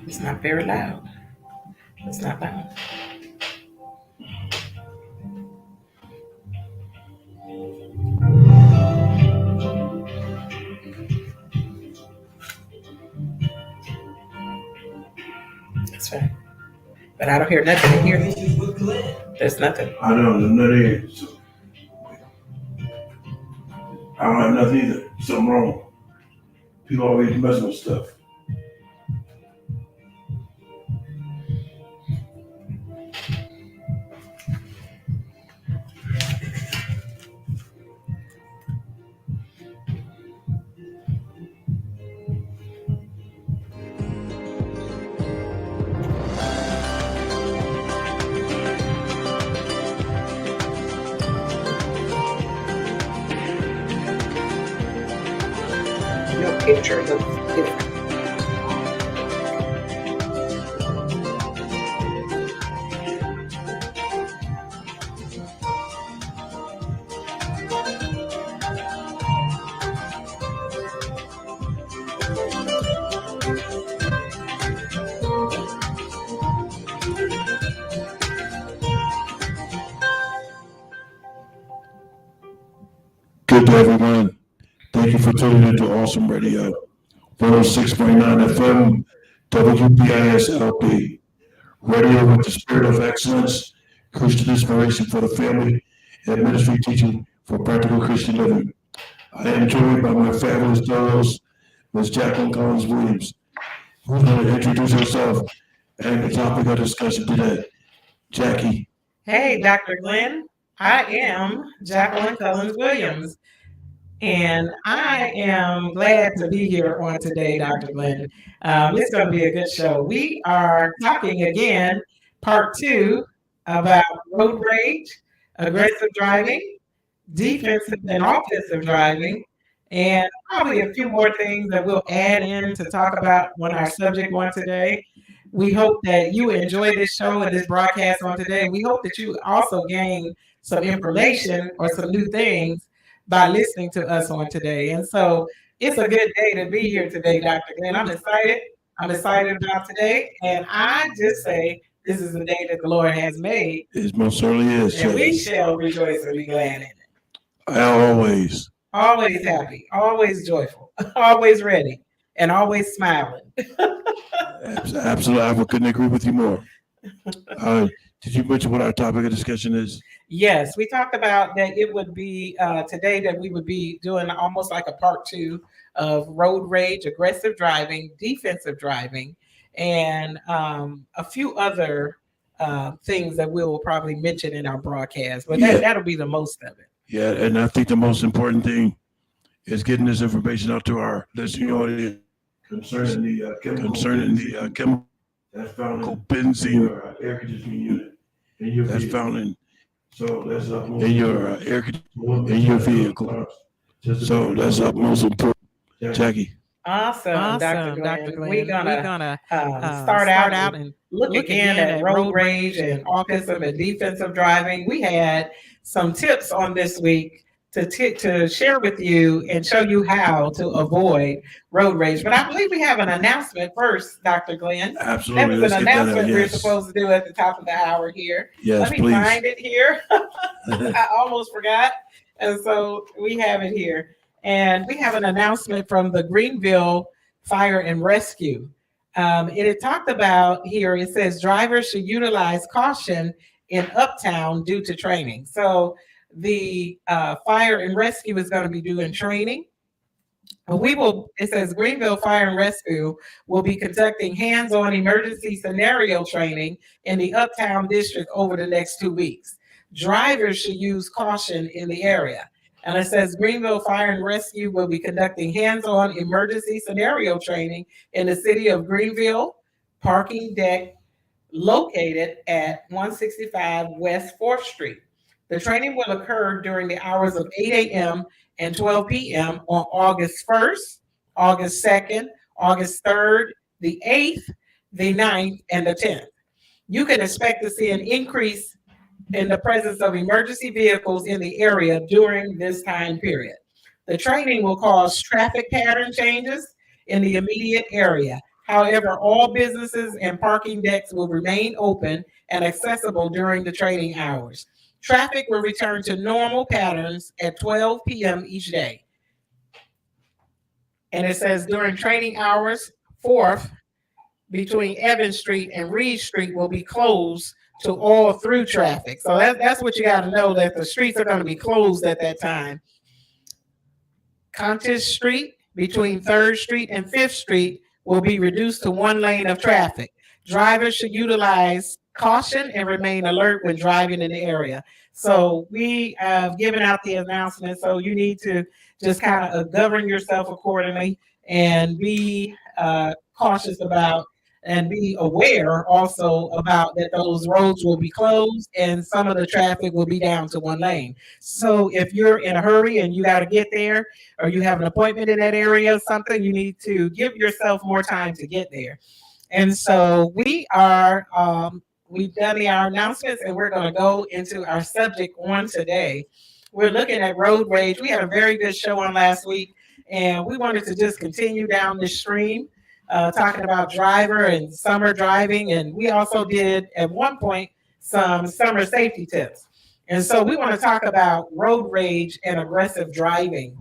It's not very loud. It's not loud. That's fine. But I don't hear nothing in here. There's nothing. I know, there's nothing here. So I don't have nothing either. Something wrong. People always messing with stuff. Your picture looks different. Good day, everyone. Thank you for tuning into Awesome Radio. 106.9 FM, WPIS LP. Radio with the spirit of excellence, Christian inspiration for the family, and ministry teaching for practical Christian living. I am joined by my fabulous co-host, Ms. Jacqueline Cullins Williams, who's going to introduce herself and the topic of discussion today. Jackie. Hey, Dr. Glenn. I am Jacqueline Cullins Williams. And I am glad to be here on today, Dr. Glenn. It's going to be a good show. We are talking again, part two, about road rage, aggressive driving, defensive and offensive driving, and probably a few more things that we'll add in to talk about on our subject one today. We hope that you enjoy this show and this broadcast on today. We hope that you also gain some information or some new things by listening to us on today. And so it's a good day to be here today, Dr. Glenn. I'm excited. I'm excited about today. And I just say this is the day that the Lord has made. It most certainly is. And we shall rejoice and be glad in it. Always. Always happy, always joyful, always ready, and always smiling. Absolutely. I couldn't agree with you more. Did you mention what our topic of discussion is? Yes, we talked about that it would be today that we would be doing almost like a part two of road rage, aggressive driving, defensive driving, and a few other things that we'll probably mention in our broadcast. But that'll be the most of it. Yeah, and I think the most important thing is getting this information out to our listening audience concerning the chemical that's found in benzene air conditioning unit. That's found in your in your vehicle. So that's most important, Jackie. Awesome, Dr. Glenn. We're gonna start out and look again at road rage and offensive and defensive driving. We had some tips on this week to share with you and show you how to avoid road rage. But I believe we have an announcement first, Dr. Glenn. Absolutely. That was an announcement we're supposed to do at the top of the hour here. Yes, Let me find it here. I almost forgot. And so we have it here. And we have an announcement from the Greenville Fire and Rescue. It talked about here, it says drivers should utilize caution in Uptown due to training. So the fire and rescue is going to be doing training. It says Greenville Fire and Rescue will be conducting hands-on emergency scenario training in the Uptown district over the next 2 weeks. Drivers should use caution in the area. And it says Greenville Fire and Rescue will be conducting hands-on emergency scenario training in the city of Greenville parking deck located at 165 West 4th Street. The training will occur during the hours of 8 a.m. and 12 p.m. on August 1st, August 2nd, August 3rd, the 8th, the 9th, and the 10th. You can expect to see an increase in the presence of emergency vehicles in the area during this time period. The training will cause traffic pattern changes in the immediate area, However, all businesses and parking decks will remain open and accessible during the trading hours. Traffic will return to normal patterns at 12 p.m. each day. And it says during trading hours, 4th, between Evans Street and Reed Street will be closed to all through traffic. So that's what you got to know, that the streets are going to be closed at that time. Contis Street between 3rd Street and 5th Street will be reduced to one lane of traffic. Drivers should utilize caution and remain alert when driving in the area. So we have given out the announcement, so you need to just kind of govern yourself accordingly and be cautious about and be aware also about that those roads will be closed and some of the traffic will be down to one lane. So if you're in a hurry and you got to get there, or you have an appointment in that area or something, you need to give yourself more time to get there. And so we've done our announcements, and we're going to go into our subject on today. We're looking at road rage. We had a very good show on last week, and we wanted to just continue down this stream, talking about driver and summer driving. And we also did at one point some summer safety tips. And so we want to talk about road rage and aggressive driving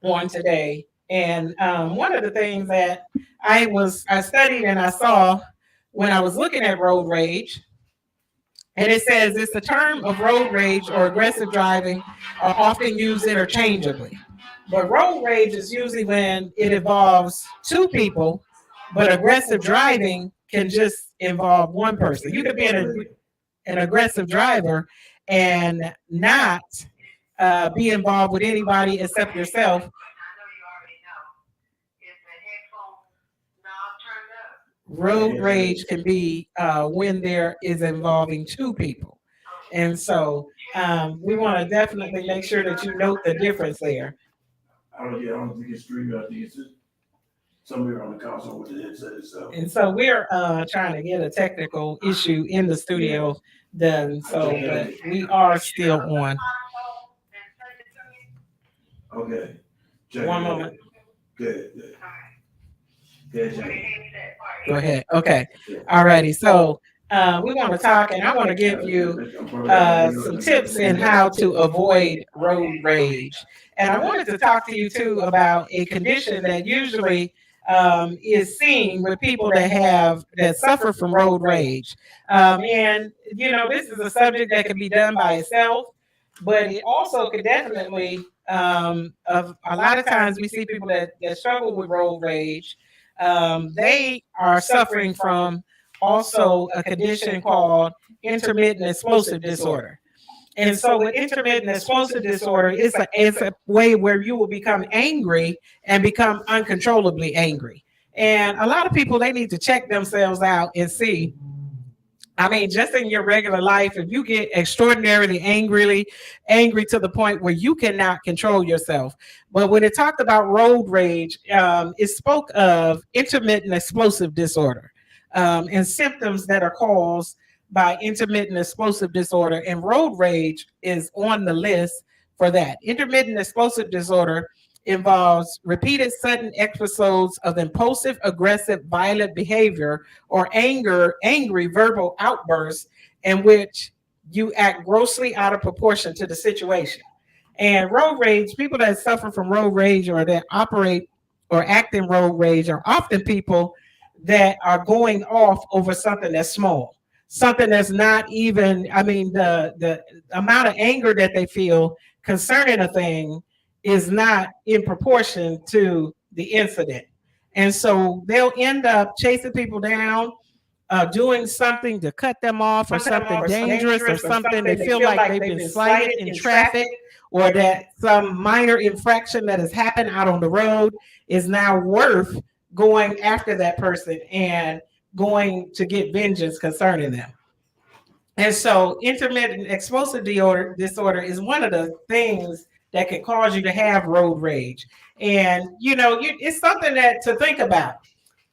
on today. And one of the things that I studied and I saw when I was looking at road rage, and it says it's the term of road rage or aggressive driving are often used interchangeably. But road rage is usually when it involves two people, but aggressive driving can just involve one person. You could be an aggressive driver and not be involved with anybody except yourself. Road rage can be when there is involving two people. And so we want to definitely make sure that you note the difference there. I don't think it's streaming. I think it's somewhere on the console with the headset itself. And so we're trying to get a technical issue in the studio done. So but we are still on. Okay. One moment. Good. Go ahead. Okay. All righty. So we want to talk, and I want to give you some tips in how to avoid road rage. And I wanted to talk to you too about a condition that usually is seen with people that suffer from road rage. And this is a subject that can be done by itself, but it also could definitely a lot of times we see people that struggle with road rage. They are suffering from also a condition called intermittent explosive disorder. And so with intermittent explosive disorder, it's a way where you will become angry and become uncontrollably angry. And a lot of people, they need to check themselves out and see. I mean, just in your regular life, if you get extraordinarily angry to the point where you cannot control yourself. But when it talked about road rage, it spoke of intermittent explosive disorder and symptoms that are caused by intermittent explosive disorder. And road rage is on the list for that. Intermittent explosive disorder involves repeated sudden episodes of impulsive, aggressive, violent behavior or angry verbal outbursts in which you act grossly out of proportion to the situation. And road rage, people that suffer from road rage or that operate or act in road rage are often people that are going off over something that's small, something that's not even, the amount of anger that they feel concerning a thing is not in proportion to the incident. And so they'll end up chasing people down, doing something to cut them off or something dangerous or something they feel like they've been slighted in traffic, or that some minor infraction that has happened out on the road is now worth going after that person and going to get vengeance concerning them. And so intermittent explosive disorder is one of the things that can cause you to have road rage. And, it's something that to think about,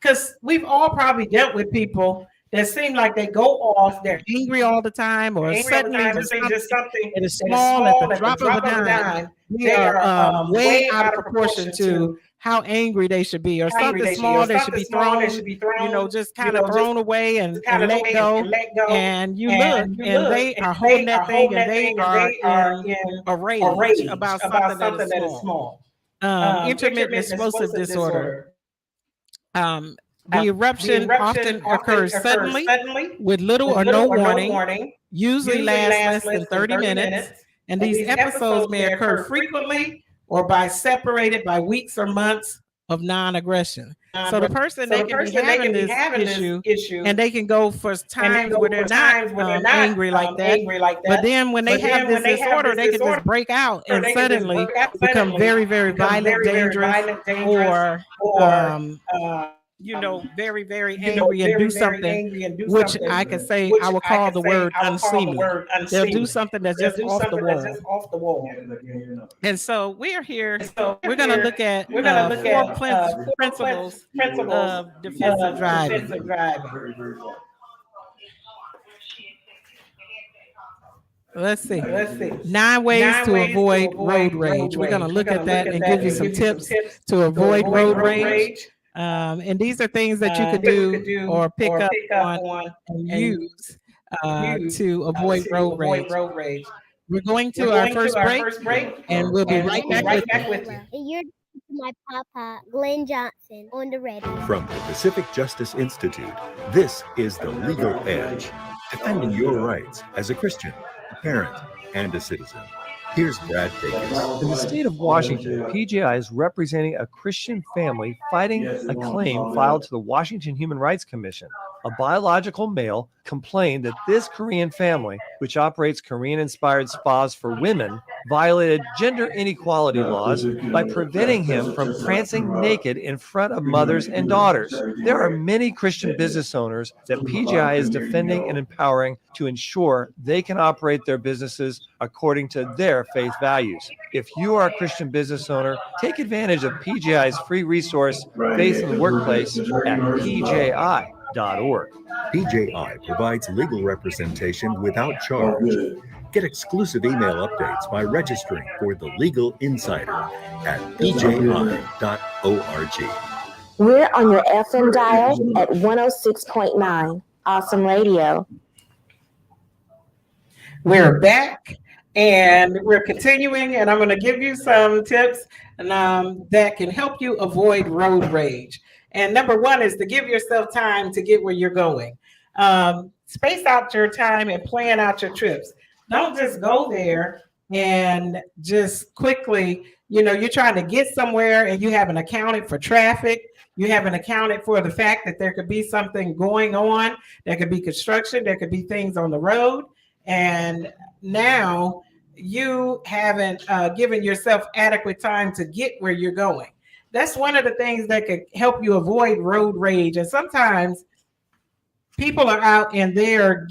because we've all probably dealt with people that seem like they go off, they're angry all the time, or suddenly just something that is small at the drop of a dime. They are way out of proportion to how angry they should be, or something small that should be thrown, just kind of thrown away and let go. And you look, and they are holding that thing, and they are in a rage about something that is small. Intermittent explosive disorder. The eruption often occurs suddenly with little or no warning, usually lasts less than 30 minutes, and these episodes may occur frequently or separated by weeks or months of non-aggression. So the person, they can be having this issue, and they can go for times where they're not angry like that. But then when they have this disorder, they can just break out and suddenly become very, very violent, dangerous, or very, very angry and do something, which I could say I would call the word unseemly. They'll do something that's just off the wall. And so we are here. We're going to look at 4 principles of defensive driving. Let's see. 9 ways to avoid road rage. We're going to look at that and give you some tips to avoid road rage. And these are things that you could do or pick up on and use to avoid road rage. We're going to our first break, and we'll be right back with you. You're my papa, Glenn Johnson, on the radio. From the Pacific Justice Institute, this is The Legal Edge, defending your rights as a Christian, a parent, and a citizen. Here's Brad Dacus. In the state of Washington, PJI is representing a Christian family fighting a claim filed to the Washington Human Rights Commission. A biological male complained that this Korean family, which operates Korean-inspired spas for women, violated gender inequality laws by preventing him from prancing naked in front of mothers and daughters. There are many Christian business owners that PJI is defending and empowering to ensure they can operate their businesses according to their faith values. If you are a Christian business owner, take advantage of PJI's free resource, Faith in the Workplace, at PJI.org. PJI provides legal representation without charge. Get exclusive email updates by registering for the Legal Insider at pji.org. We're on your FM dial at 106.9. Awesome Radio. We're back, and we're continuing, and I'm going to give you some tips that can help you avoid road rage. And number 1 is to give yourself time to get where you're going. Space out your time and plan out your trips. Don't just go there and just quickly, you're trying to get somewhere and you haven't accounted for traffic. You haven't accounted for the fact that there could be something going on. There could be construction. There could be things on the road. And now you haven't given yourself adequate time to get where you're going. That's one of the things that could help you avoid road rage. And sometimes people are out and they're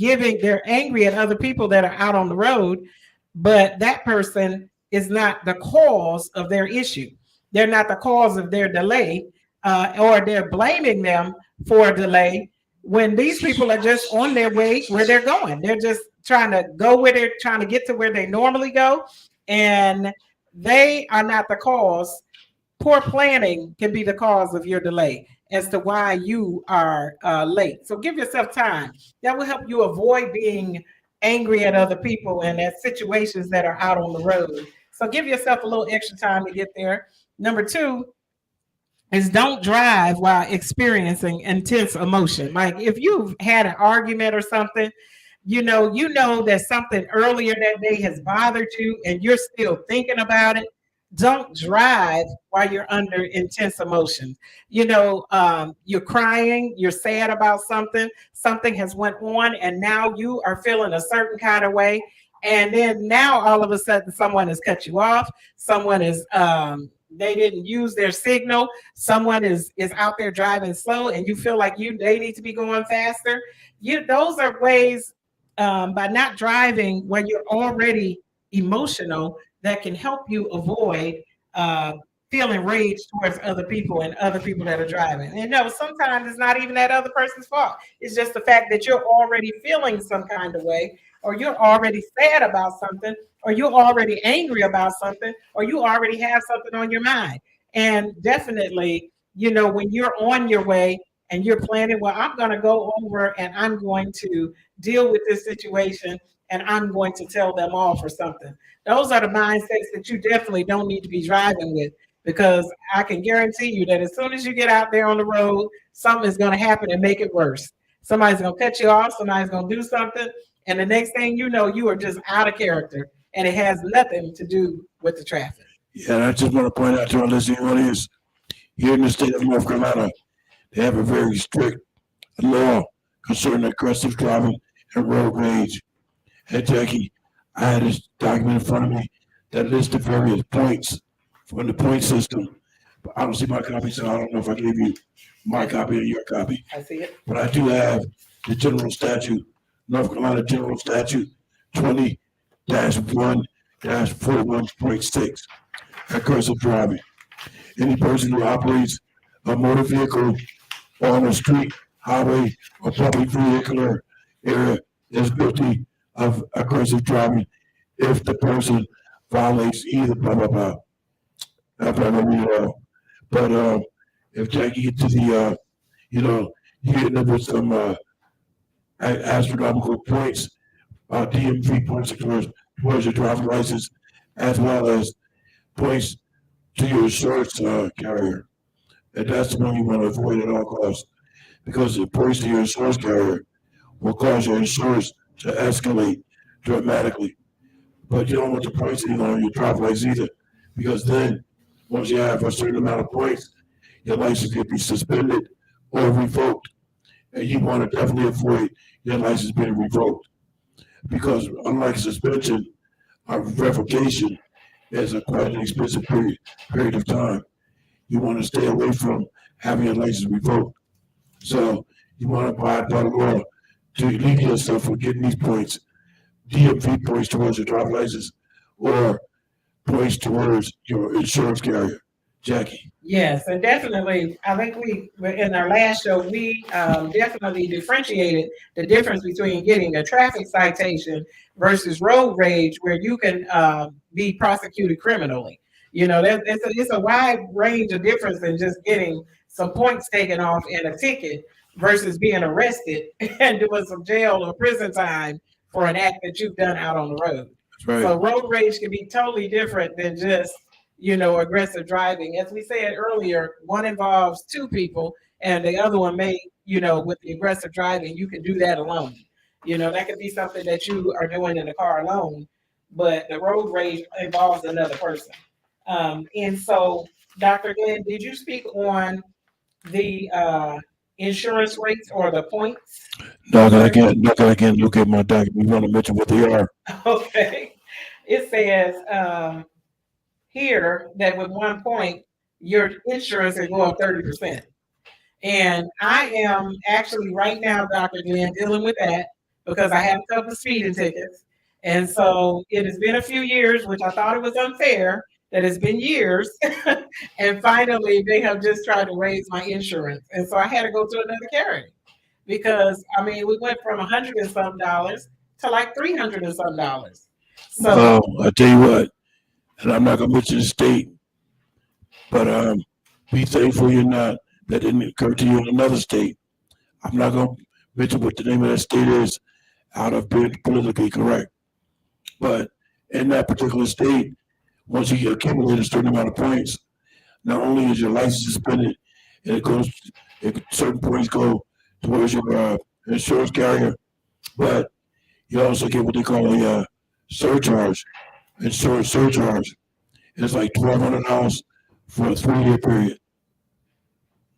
angry at other people that are out on the road, but that person is not the cause of their issue. They're not the cause of their delay, or they're blaming them for a delay when these people are just on their way where they're going. They're just trying to go where they're trying to get to where they normally go, and they are not the cause. Poor planning can be the cause of your delay as to why you are late. So give yourself time. That will help you avoid being angry at other people and at situations that are out on the road. So give yourself a little extra time to get there. Number 2 is don't drive while experiencing intense emotion. Like if you've had an argument or something, you know that something earlier that day has bothered you and you're still thinking about it. Don't drive while you're under intense emotion. You're crying, you're sad about something has went on, and now you are feeling a certain kind of way. And then now all of a sudden someone has cut you off. Someone is, they didn't use their signal. Someone is out there driving slow and you feel like they need to be going faster. Those are ways by not driving when you're already emotional that can help you avoid feeling rage towards other people and other people that are driving. And sometimes it's not even that other person's fault. It's just the fact that you're already feeling some kind of way, or you're already sad about something, or you're already angry about something, or you already have something on your mind. And definitely, when you're on your way and you're planning, well, I'm going to go over and I'm going to deal with this situation and I'm going to tell them off or something. Those are the mindsets that you definitely don't need to be driving with, because I can guarantee you that as soon as you get out there on the road, something is going to happen and make it worse. Somebody's going to cut you off, somebody's going to do something, and the next thing you know, you are just out of character, and it has nothing to do with the traffic. Yeah, and I just want to point out to our listening audience, here in the state of North Carolina, they have a very strict law concerning aggressive driving and road rage. And Jackie, I had this document in front of me that lists the various points from the point system. But I don't see my copy, so I don't know if I gave you my copy or your copy. I see it. But I do have the general statute, North Carolina General Statute 20-1-41.6, aggressive driving. Any person who operates a motor vehicle on a street, highway, or public vehicular area is guilty of aggressive driving if the person violates either blah blah blah. I'm not gonna read it all. But if Jackie get to the you getting up with some astronomical points, DMV points towards your driving license, as well as points to your insurance carrier. And that's the one you want to avoid at all costs, because the points to your insurance carrier will cause your insurance to escalate dramatically. But you don't want the points either on your driver's license either, because then once you have a certain amount of points, your license can be suspended or revoked. And you want to definitely avoid your license being revoked, because unlike suspension, revocation is quite an expensive period of time. You want to stay away from having your license revoked. So you want to abide by the law to leave yourself from getting these points, DMV points towards your driver's license, or points towards your insurance carrier. Jackie. Yes, and definitely, I think in our last show, we definitely differentiated the difference between getting a traffic citation versus road rage, where you can be prosecuted criminally. It's a wide range of difference than just getting some points taken off in a ticket versus being arrested and doing some jail or prison time for an act that you've done out on the road. That's right. So road rage can be totally different than just aggressive driving. As we said earlier, one involves two people and the other one may, with the aggressive driving, you can do that alone. That could be something that you are doing in the car alone, but the road rage involves another person. And so, Dr. Glenn, did you speak on the insurance rates or the points? No, I can't look at my document. We want to mention what they are. Okay. It says, here that with 1 point, your insurance will go up 30%. And I am actually right now, Dr. Glenn, dealing with that because I have a couple of speeding tickets. And so it has been a few years, which I thought it was unfair that it's been years. And finally, they have just tried to raise my insurance. And so I had to go to another carrier because, we went from $100 and some to like $300 and some. So I tell you what, and I'm not gonna mention the state, but be thankful that didn't occur to you in another state. I'm not gonna mention what the name of that state is out of being politically correct. But in that particular state, once you accumulate a certain amount of points, not only is your license suspended, and certain points go towards your insurance carrier, but you also get what they call a surcharge. Insurance surcharge. It's like $1,200 for a 3-year period.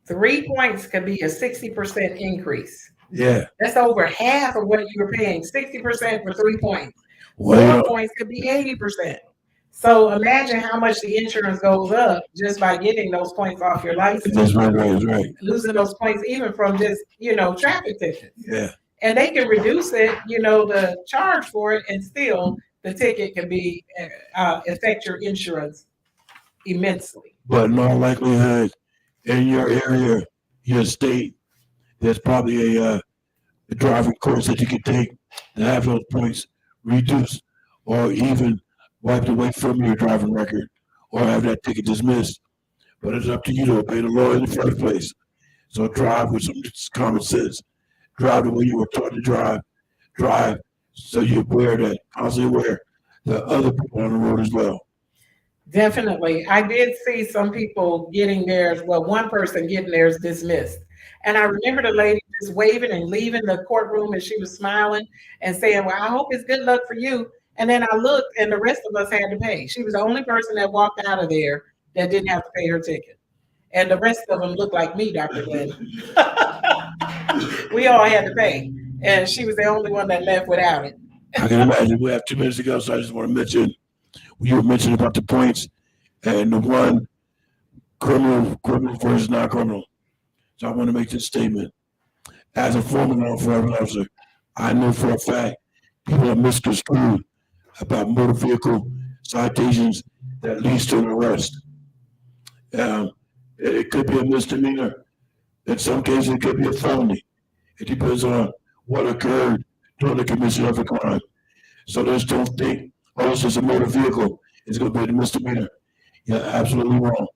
3 points could be a 60% increase. Yeah. That's over half of what you were paying. 60% for 3 points. Well, 4 points could be 80%. So imagine how much the insurance goes up just by getting those points off your license. That's right. Losing those points even from just, traffic tickets. Yeah. And they can reduce it, the charge for it, and still the ticket can be affect your insurance immensely. But in all likelihood, in your area, your state, there's probably a driving course that you can take to have those points reduced or even wiped away from your driving record or have that ticket dismissed. but it's up to you to obey the law in the first place. So drive with some common sense. Drive the way you were taught to drive. Drive so you're aware that, constantly aware that other people on the road as well. Definitely. I did see some people getting theirs. Well, one person getting theirs dismissed. And I remember the lady just waving and leaving the courtroom, and she was smiling and saying, well, I hope it's good luck for you. And then I looked, and the rest of us had to pay. She was the only person that walked out of there that didn't have to pay her ticket. And the rest of them looked like me, Dr. Glenn. We all had to pay. And she was the only one that left without it. I can imagine. We have 2 minutes to go, so I just want to mention, you were mentioning about the points and the one criminal versus non-criminal. So I want to make this statement. As a former law enforcement officer, I know for a fact people are misconstrued about motor vehicle citations that leads to an arrest. It could be a misdemeanor. In some cases, it could be a felony. It depends on what occurred during the commission of a crime. So just don't think, oh, it's just a motor vehicle, it's going to be a misdemeanor. You're absolutely wrong.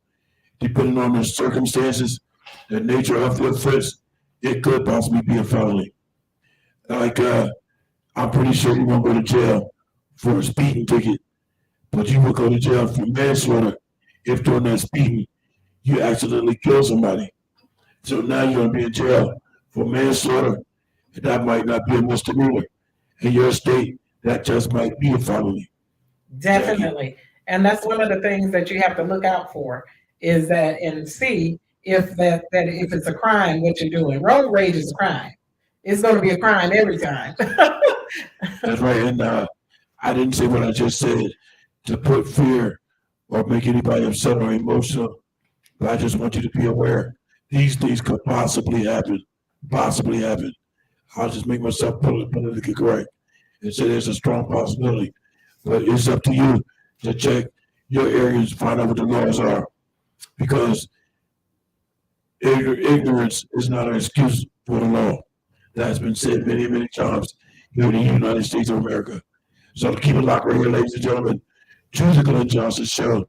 Depending on the circumstances, the nature of the offense, it could possibly be a felony. Like, I'm pretty sure you won't go to jail for a speeding ticket, but you will go to jail for manslaughter if during that speeding you accidentally kill somebody. So now you're going to be in jail for manslaughter, and that might not be a misdemeanor. In your state, that just might be a felony. Definitely. And that's one of the things that you have to look out for is that and see if that if it's a crime, what you're doing. Road rage is a crime. It's going to be a crime every time. That's right. And I didn't say what I just said to put fear or make anybody upset or emotional, but I just want you to be aware these things could possibly happen. Possibly happen. I'll just make myself politically correct and say there's a strong possibility. But it's up to you to check your areas, find out what the laws are, because ignorance is not an excuse for the law. That has been said many, many times here in the United States of America. So keep it locked right here, ladies and gentlemen, to the Glenn Johnson Show,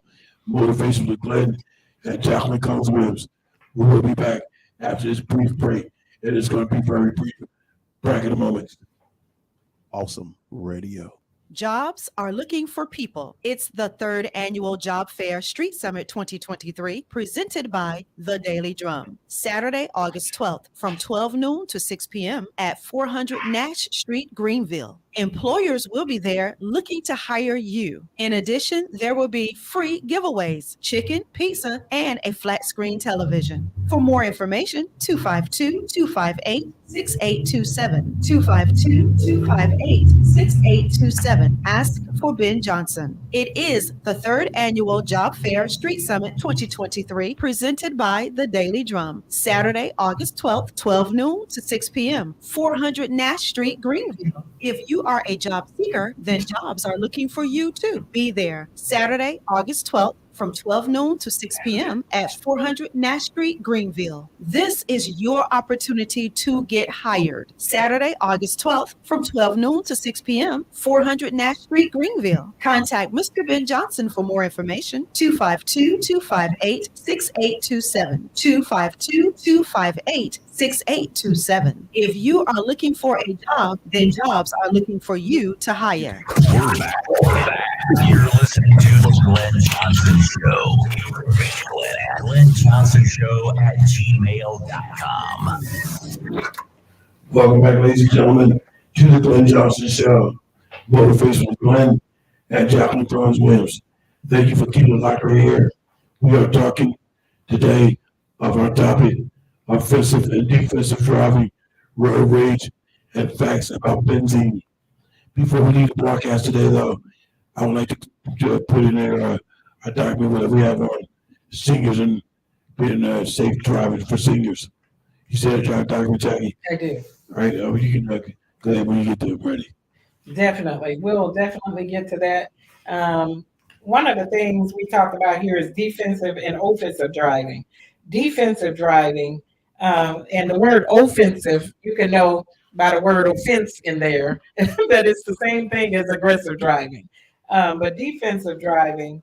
Motivation with Glenn and Jacqueline Cullins. We will be back after this brief break. It is going to be very brief. Back in a moment. Awesome radio. Jobs are looking for people. It's the 3rd Annual Job Fair Street Summit 2023, presented by The Daily Drum. Saturday, August 12th, from 12 noon to 6 p.m. at 400 Nash Street, Greenville. Employers will be there looking to hire you. In addition, there will be free giveaways, chicken, pizza, and a flat screen television. For more information, 252-258-6827. 252-258-6827. Ask for Ben Johnson. It is the 3rd Annual Job Fair Street Summit 2023, presented by The Daily Drum. Saturday, August 12th, 12 noon to 6 p.m. 400 Nash Street, Greenville. If you are a job seeker, then jobs are looking for you too. Be there Saturday, August 12th, from 12 noon to 6 p.m. at 400 Nash Street, Greenville. This is your opportunity to get hired. Saturday, August 12th, from 12 noon to 6 p.m., 400 Nash Street, Greenville. Contact Mr. Ben Johnson for more information, 252-258-6827. 252-258-6827. If you are looking for a job, then jobs are looking for you to hire. We're back. You're listening to the Glenn Johnson Show. Reach Glenn at GlennJohnsonShow@gmail.com. Welcome back, ladies and gentlemen, to the Glenn Johnson Show. Motivation with Glenn and Jacqueline Cullins. Thank you for keeping it locked right here. We are talking today of our topic, offensive and defensive driving, road rage, and facts about benzene. Before we leave the broadcast today, though, I would like to put in there a document that we have on seniors and being safe driving for seniors. You said a document, Jackie? I do. All right, you can go ahead when you get there ready. Definitely. We'll definitely get to that. One of the things we talked about here is defensive and offensive driving. Defensive driving, and the word offensive, you can know by the word offense in there that it's the same thing as aggressive driving. But defensive driving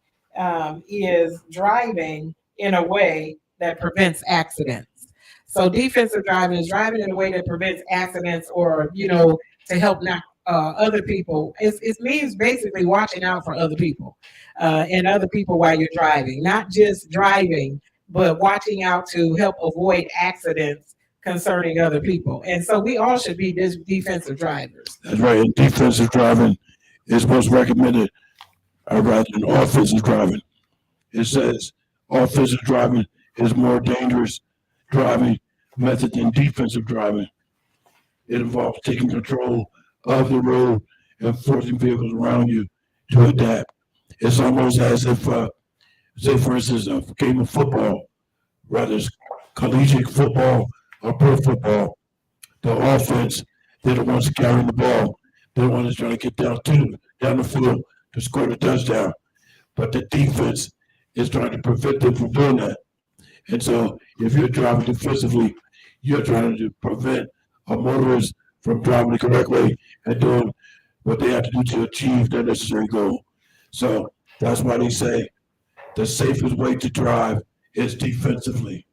is driving in a way that prevents accidents. So defensive driving is driving in a way that prevents accidents, or to help not other people. It means basically watching out for other people and other people while you're driving, not just driving, but watching out to help avoid accidents concerning other people. And so we all should be defensive drivers. That's right. And defensive driving is most recommended rather than offensive driving. It says offensive driving is more dangerous driving method than defensive driving. It involves taking control of the road and forcing vehicles around you to adapt. It's almost as if, say for instance, a game of football, whether it's collegiate football or pro football, the offense, they're the ones carrying the ball. They're the ones trying to get down the field to score the touchdown. But the defense is trying to prevent them from doing that. And so if you're driving defensively, you're trying to prevent a motorist from driving the correct way and doing what they have to do to achieve their necessary goal. So that's why they say the safest way to drive is defensively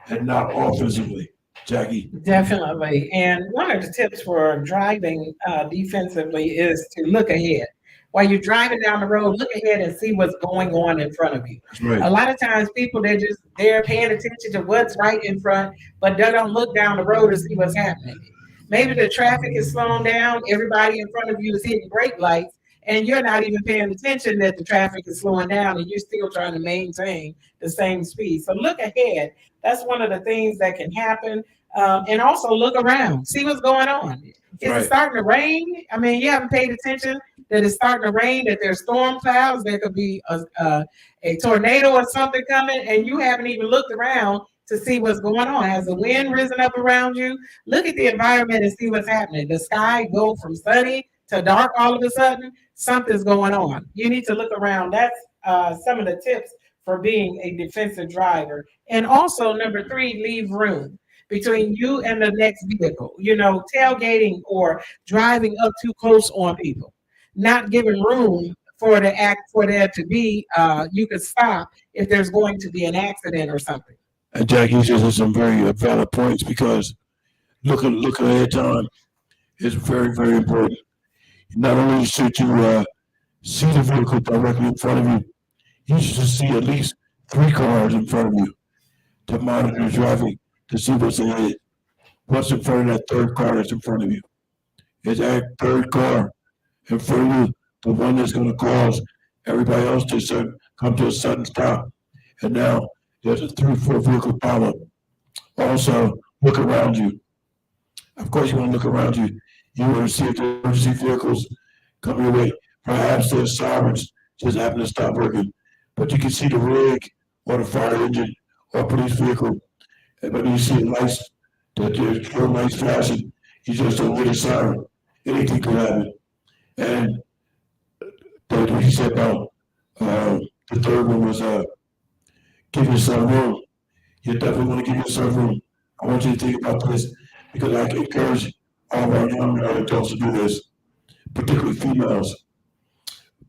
and not offensively. Jackie? Definitely. And one of the tips for driving defensively is to look ahead. While you're driving down the road, look ahead and see what's going on in front of you. Right. A lot of times people, they're paying attention to what's right in front, but they don't look down the road to see what's happening. Maybe the traffic is slowing down, everybody in front of you is hitting brake lights, and you're not even paying attention that the traffic is slowing down and you're still trying to maintain the same speed. So look ahead. That's one of the things that can happen. And also look around, see what's going on. Is it starting to rain? I mean, you haven't paid attention that it's starting to rain, that there's storm clouds, there could be a tornado or something coming, and you haven't even looked around to see what's going on. Has the wind risen up around you? Look at the environment and see what's happening. The sky go from sunny to dark all of a sudden, something's going on. You need to look around. That's some of the tips for being a defensive driver. And also, number 3, leave room between you and the next vehicle. Tailgating or driving up too close on people, not giving room for there to be, you could stop if there's going to be an accident or something. And Jackie just has some very valid points, because looking ahead time is very, very important. Not only should you see the vehicle directly in front of you, you should see at least 3 cars in front of you to monitor traffic, to see what's ahead. What's in front of that 3rd car that's in front of you? Is that 3rd car in front of you the one that's going to cause everybody else to come to a sudden stop? And now there's a 3-4 vehicle pileup. Also, look around you. Of course, you want to look around you. You want to see if the emergency vehicles come your way. Perhaps there's sirens just happen to stop working, but you can see the rig or the fire engine or police vehicle. But you see lights, that there's no lights flashing, you just don't get a siren. Anything could happen. And what he said about the 3rd one was give yourself room. You definitely want to give yourself room. I want you to think about this, because I encourage all of our young adults to do this, particularly females.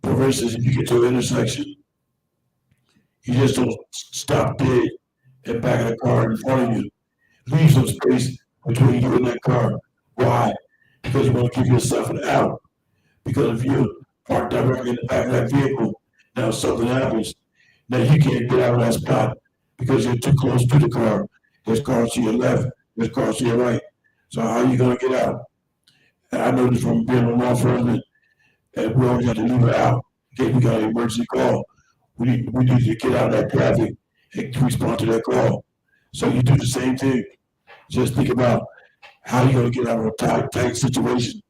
For instance, if you get to an intersection, you just don't stop dead and back of the car in front of you. Leave some space between you and that car. Why? Because you want to give yourself an out. Because if you park directly in the back of that vehicle, now something happens. Now you can't get out of that spot because you're too close to the car. There's cars to your left, there's cars to your right. So how are you going to get out? And I know this from being a law enforcement, and we always have to leave it out in case we got an emergency call. We need to get out of that traffic and respond to that call. So you do the same thing. Just think about how you're going to get out of a tight situation.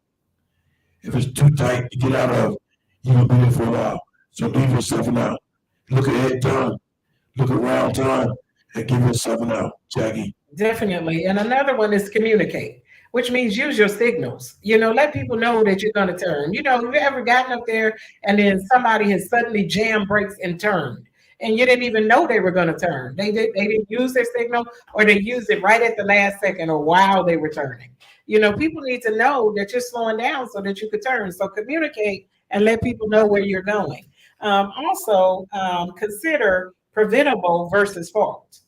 If it's too tight to get out of, you're going to be there for a while. So leave yourself an out. Look ahead time, look around time, and give yourself an out, Jackie. Definitely. And another one is communicate, which means use your signals. Let people know that you're going to turn. Have you ever gotten up there and then somebody has suddenly jammed brakes and turned, and you didn't even know they were going to turn? They didn't use their signal, or they used it right at the last second or while they were turning. People need to know that you're slowing down so that you could turn. So communicate and let people know where you're going. Also, consider preventable versus fault.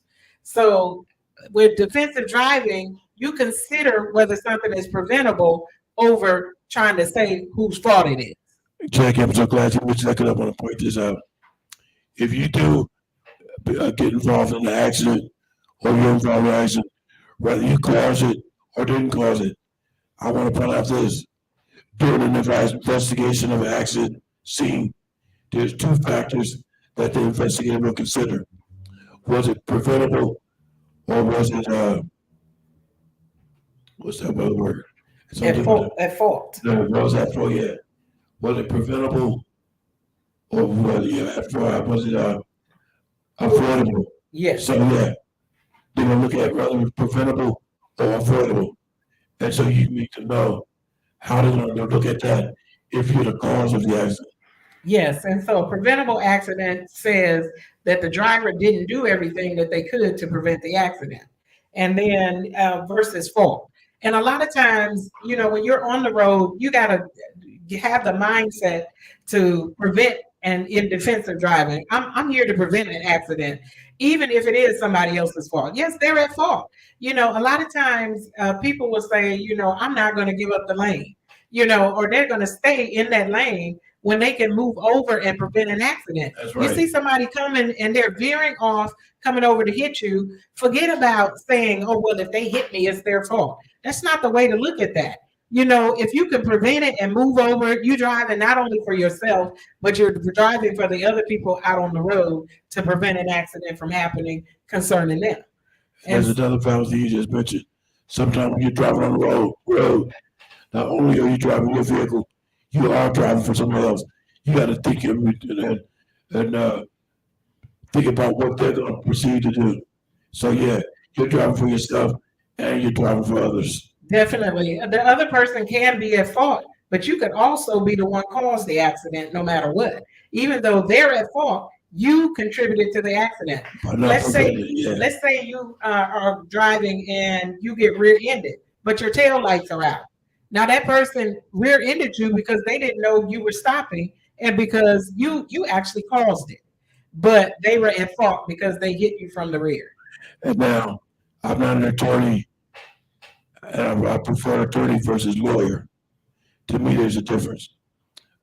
So with defensive driving, you consider whether something is preventable over trying to say whose fault it is. Jackie, I'm so glad you mentioned that because I want to point this out. If you do get involved in an accident or you're involved in an accident, whether you caused it or didn't cause it, I want to point out this. During an investigation of an accident scene, there's two factors that the investigator will consider. Was it preventable or was it, what's that other word? At fault. No, what was that for? Yeah. Was it preventable or was it avoidable? Yes. So yeah, they're gonna look at whether it's preventable or avoidable. And so you need to know how they're gonna look at that if you're the cause of the accident. Yes, and so a preventable accident says that the driver didn't do everything that they could to prevent the accident. And then versus fault. And a lot of times, you know, when you're on the road, you got to have the mindset to prevent and in defensive driving. I'm here to prevent an accident, even if it is somebody else's fault. Yes, they're at fault. You know, a lot of times people will say, you know, I'm not going to give up the lane, you know, or they're going to stay in that lane when they can move over and prevent an accident. That's right. You see somebody coming and they're veering off, coming over to hit you. Forget about saying, oh, well, if they hit me, it's their fault. That's not the way to look at that. You know, if you can prevent it and move over, you're driving not only for yourself, but you're driving for the other people out on the road to prevent an accident from happening concerning them. There's another fallacy you just mentioned. Sometimes when you're driving on the road, not only are you driving your vehicle, you are driving for someone else. You got to think and think about what they're going to proceed to do. So yeah, you're driving for yourself and you're driving for others. Definitely. The other person can be at fault, but you could also be the one caused the accident no matter what. Even though they're at fault, you contributed to the accident. Let's say you are driving and you get rear-ended, but your tail lights are out. Now that person rear-ended you because they didn't know you were stopping and because you actually caused it. But they were at fault because they hit you from the rear. And now, I'm not an attorney, and I prefer attorney versus lawyer. To me, there's a difference.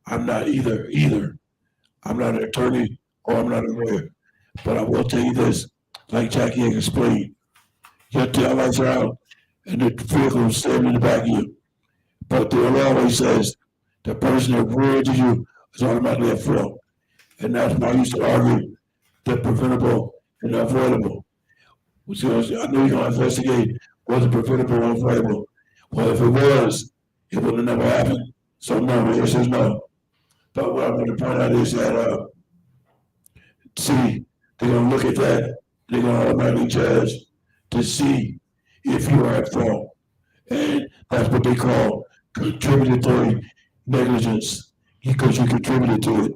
I'm not either. I'm not an attorney or I'm not a lawyer. But I will tell you this, like Jackie explained, your tail lights are out and the vehicle is standing in the back of you. But the law always says the person that rear-ended you is automatically at fault. And that's why I used to argue the preventable and the avoidable. So I know you're going to investigate, was it preventable or avoidable? Well, if it was, it would have never happened. So no, the answer is no. But what I'm going to point out is that, see, they're going to look at that, they're going to automatically judge to see if you are at fault. And that's what they call contributory negligence, because you contributed to it.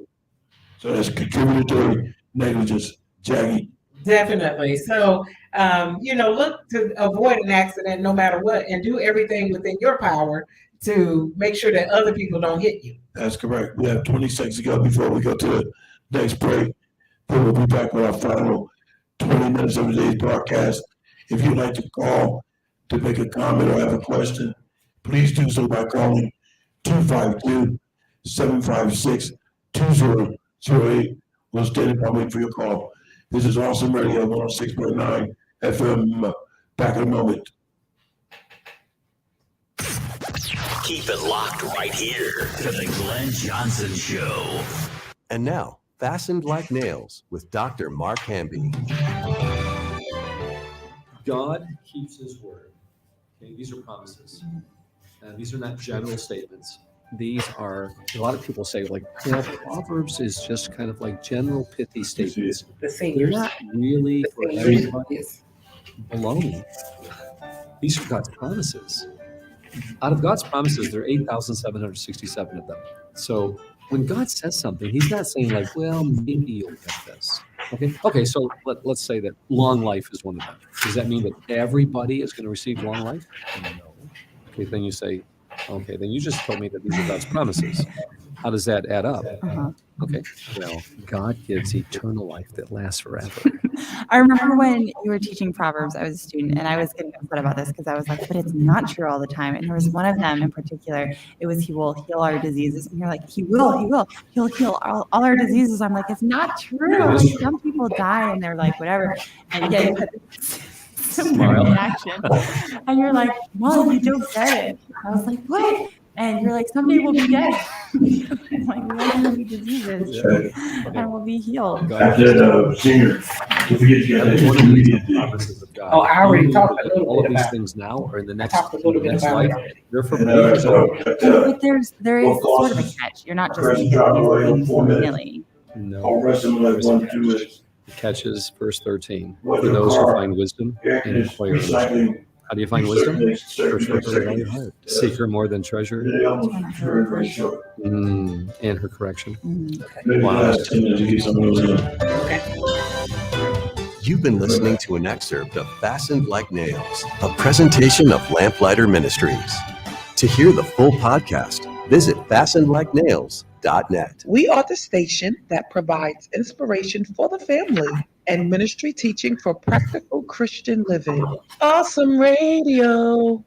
So that's contributory negligence, Jackie. Definitely. So, look to avoid an accident no matter what and do everything within your power to make sure that other people don't hit you. That's correct. We have 20 seconds to go before we go to the next break. Then we'll be back with our final 20 minutes of today's broadcast. If you'd like to call to make a comment or have a question, please do so by calling 252-756-2008. We'll stand by waiting for your call. This is Awesome Radio 106.9 FM. Back in a moment. Keep it locked right here to the Glenn Johnson Show. And now, fastened like nails with Dr. Mark Hamby. God keeps his word. Okay, these are promises. These are not general statements. These are, a lot of people say, like, Proverbs is just kind of like general pithy statements. They're not really for everybody. Baloney. These are God's promises. Out of God's promises, there are 8,767 of them. So when God says something, he's not saying like, well, maybe you'll get this. Okay. So let's say that long life is one of them. Does that mean that everybody is going to receive long life? No. Okay, then you say, okay, then you just told me that these are God's promises. How does that add up? Uh-huh. Okay. Well, God gives eternal life that lasts forever. I remember when you were teaching Proverbs, I was a student, and I was getting upset about this because I was like, but it's not true all the time. And there was one of them in particular, it was, he will heal our diseases. And you're like, he'll heal all our diseases. I'm like, it's not true. Like, some people die and they're like, whatever. And yeah, you had this similar reaction. And you're like, well, you just said it. I was like, what? And you're like, someday we'll be dead. I'm like, we all have diseases and we'll be healed. Singer, don't forget you got that. Oh, I already talked a little all bit of these about it. things now are in the next, talked a little bit next about it life. already. They're for believers. But there is sort of a catch. You're not just willy-nilly. No. The catch is verse 13. For those who find wisdom and inquire. How do you find wisdom? Search her with all your heart. Seek her more than treasure. And her correction. Wow. You've been listening to an excerpt of Fastened Like Nails, a presentation of Lamplighter Ministries. To hear the full podcast, visit fastenedlikenails.net. We are the station that provides inspiration for the family and ministry teaching for practical Christian living. Awesome radio.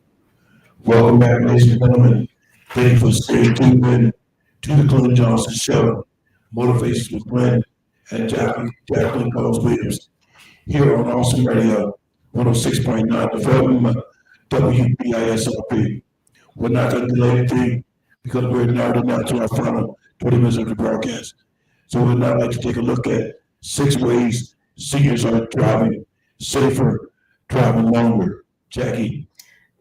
Welcome back, ladies and gentlemen. Thank you for staying tuned in to the Glenn Johnson Show. Motivations with Glenn and Jacqueline Williams. Here on Awesome Radio, 106.9 FM, WBISLP. We're not going to delay anything because we're now to our final 20 minutes of the broadcast. So we'd now like to take a look at 6 ways seniors are driving safer, driving longer. Jackie.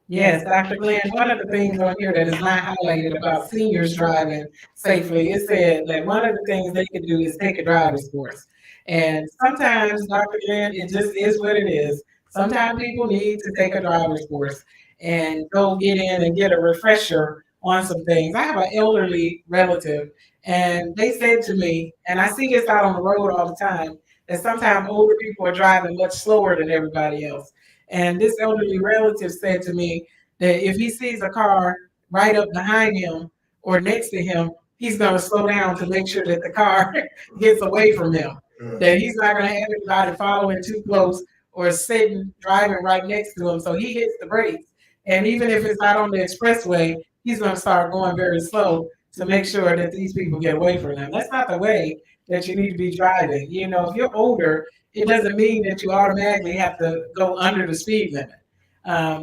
Yes, Dr. Glenn, one of the things on here that is not highlighted about seniors driving safely, it said that one of the things they can do is take a driver's course. And sometimes, Dr. Glenn, it just is what it is. Sometimes people need to take a driver's course and go get in and get a refresher on some things. I have an elderly relative, and they said to me, and I see this out on the road all the time, that sometimes older people are driving much slower than everybody else. And this elderly relative said to me that if he sees a car right up behind him or next to him, he's going to slow down to make sure that the car gets away from him. That he's not going to have anybody following too close or sitting, driving right next to him. So he hits the brakes. And even if it's not on the expressway, he's going to start going very slow to make sure that these people get away from him. That's not the way that you need to be driving. You know, if you're older, it doesn't mean that you automatically have to go under the speed limit.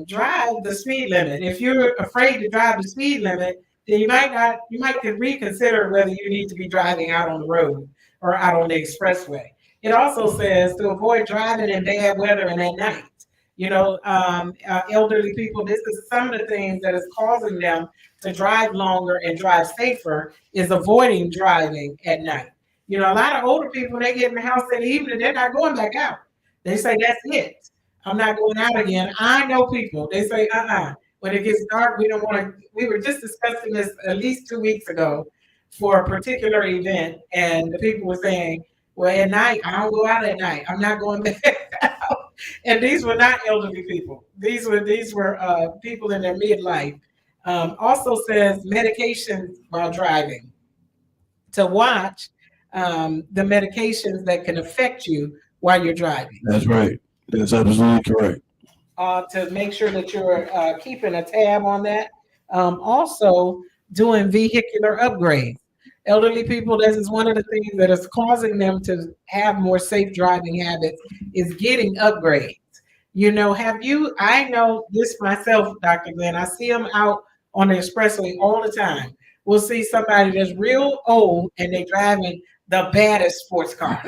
Drive the speed limit. If you're afraid to drive the speed limit, then you might reconsider whether you need to be driving out on the road or out on the expressway. It also says to avoid driving in bad weather and at night. You know, elderly people, this is some of the things that is causing them to drive longer and drive safer is avoiding driving at night. You know, a lot of older people, they get in the house in the evening, they're not going back out. They say, that's it. I'm not going out again. I know people, they say, when it gets dark, we don't want to. We were just discussing this at least 2 weeks ago for a particular event. And the people were saying, well, at night, I don't go out at night. I'm not going back out. And these were not elderly people. These were people in their midlife. Also says medications while driving. To watch the medications that can affect you while you're driving. That's right. That's absolutely correct. To make sure that you're keeping a tab on that. Also doing vehicular upgrades. Elderly people, this is one of the things that is causing them to have more safe driving habits is getting upgrades. You know, I know this myself, Dr. Glenn, I see them out on the expressway all the time. We'll see somebody that's real old and they're driving the baddest sports car,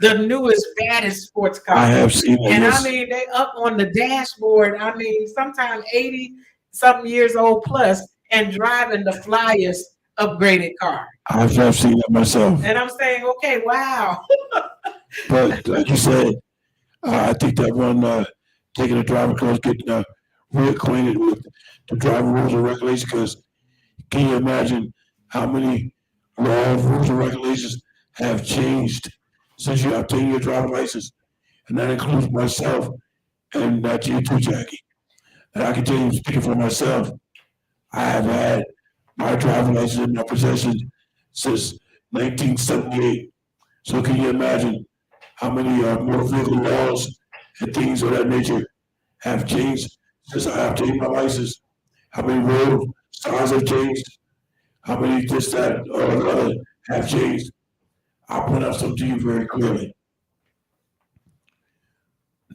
the newest, baddest sports car. I have seen that. And I mean, they up on the dashboard, I mean, sometimes 80-something years old plus and driving the flyest upgraded car. I've seen that myself. And I'm saying, okay, wow. But like you said, I think that one taking a driving course, getting reacquainted with the driving rules and regulations, because can you imagine how many laws, rules, and regulations have changed since you obtained your driving license? And that includes myself and not you too, Jackie. And I can tell you, speaking for myself, I have had my driving license in my possession since 1978. So can you imagine how many motor vehicle laws and things of that nature have changed since I obtained my license? How many road signs have changed? How many this, that, or the other have changed? I'll point out something to you very clearly.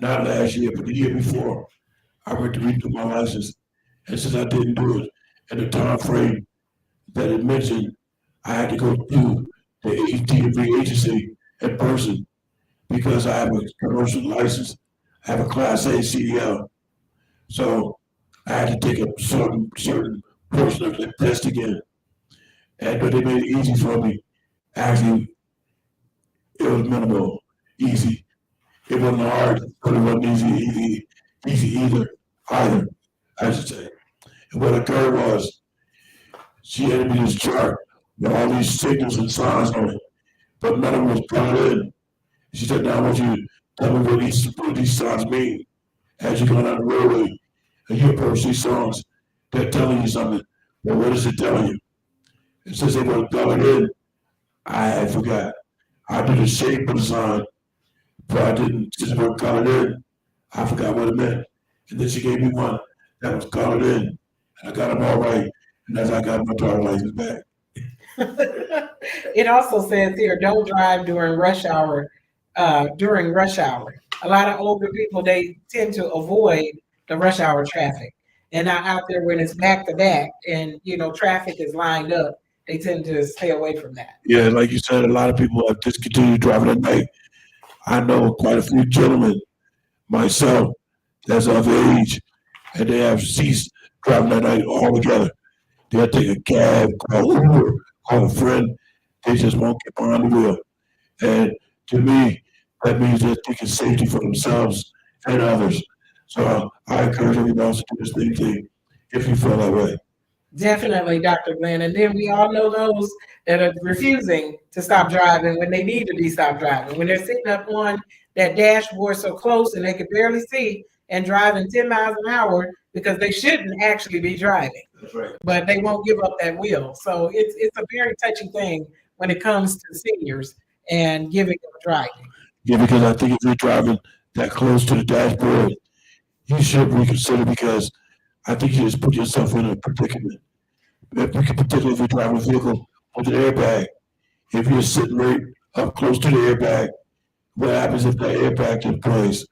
Not last year, but the year before, I went to renew my license. And since I didn't do it in the time frame that it mentioned, I had to go through the DMV agency in person because I have a commercial license. I have a Class A CDL. So I had to take a certain portion of the test again. But they made it easy for me. Actually, it was minimal, easy. It wasn't hard, but it wasn't easy either, I should say. And what occurred was, she handed me this chart with all these signals and signs on it, but none of them was plugged in. She said, now I want you to tell me what these signs mean as you're going down the roadway and you approach these signs. They're telling you something, but what is it telling you? And since they weren't plugged in, I had forgot. I did the shape of the sign, but I didn't, since it wasn't colored in, I forgot what it meant. And then she gave me one that was colored in, and I got them all right, and that's how I got my driver's license back. It also says here, don't drive during rush hour. A lot of older people, they tend to avoid the rush hour traffic. And not out there when it's back to back and, traffic is lined up, they tend to stay away from that. Yeah, like you said, a lot of people have discontinued driving at night. I know quite a few gentlemen, myself, that's of age, and they have ceased driving at night altogether. They'll take a cab, call Uber, call a friend. They just won't get behind the wheel. And to me, that means they're thinking safety for themselves and others. So I encourage everybody else to do the same thing if you feel that way. Definitely, Dr. Glenn. And then we all know those that are refusing to stop driving when they need to be stopped driving. When they're sitting up on that dashboard so close and they can barely see and driving 10 miles an hour because they shouldn't actually be driving. That's right. But they won't give up that wheel. So it's a very touchy thing when it comes to seniors and giving them driving. Yeah, because I think if you're driving that close to the dashboard, you should reconsider, because I think you just put yourself in a predicament. Particularly if you're driving a vehicle with an airbag. If you're sitting right up close to the airbag, what happens if that airbag deploys?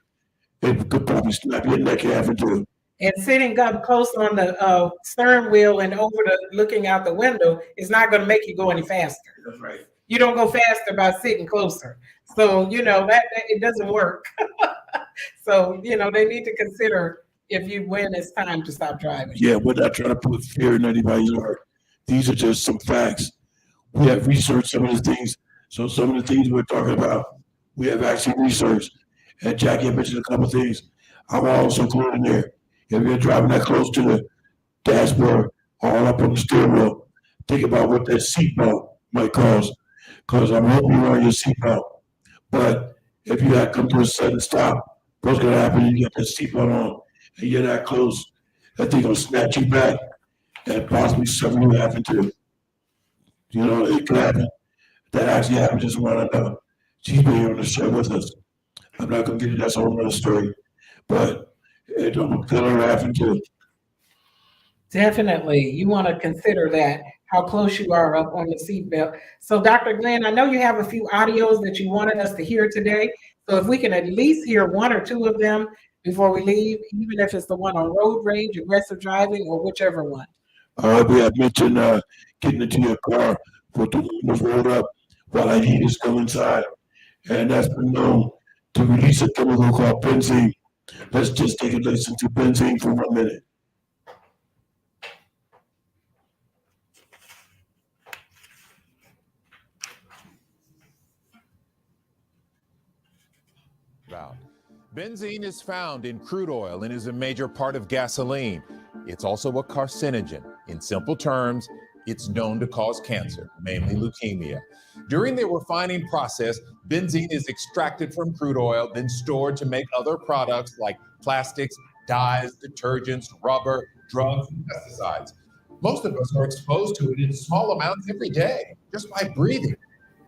It could probably snap your neck in half in two. And sitting up close on the stern wheel and looking out the window is not going to make you go any faster. That's right. You don't go faster by sitting closer. So, that it doesn't work. So, they need to consider when it's time to stop driving. Yeah, we're not trying to put fear in anybody's heart. These are just some facts. We have researched some of the things. So some of the things we're talking about, we have actually researched. And Jackie mentioned a couple of things. I'm also including there. If you're driving that close to the dashboard, all up on the steering wheel, think about what that seatbelt might cause. Because I'm hoping you're wearing your seatbelt. But if you have come to a sudden stop, what's going to happen? You get that seatbelt on, and you're that close, that thing going to snatch you back and possibly something you happen to. It could happen. That actually happened just one I know. She's been here on the show with us. I'm not going to get into that whole other story, but it don't kill her happen to. Definitely. You want to consider that, how close you are up on the seatbelt. So, Dr. Glenn, I know you have a few audios that you wanted us to hear today. So if we can at least hear one or two of them before we leave, even if it's the one on road rage, aggressive driving, or whichever one. We have mentioned getting into your car with the windows rolled up while that heat is still inside. And that's been known to release a chemical called benzene. Let's just take a listen to benzene for 1 minute. Benzene is found in crude oil and is a major part of gasoline. It's also a carcinogen. In simple terms, it's known to cause cancer, mainly leukemia. During the refining process, benzene is extracted from crude oil, then stored to make other products like plastics, dyes, detergents, rubber, drugs, and pesticides. Most of us are exposed to it in small amounts every day, just by breathing.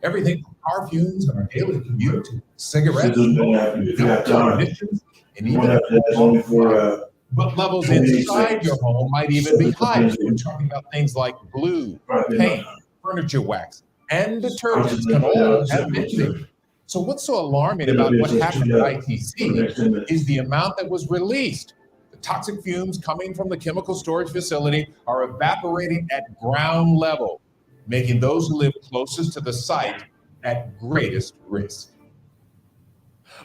Everything from car fumes in our daily commute to cigarettes, emissions, and even but levels inside your home might even be higher. We're talking about things like glue, paint, furniture wax, and detergents can all have benzene. So what's so alarming about what happened at ITC is the amount that was released. The toxic fumes coming from the chemical storage facility are evaporating at ground level, making those who live closest to the site at greatest risk.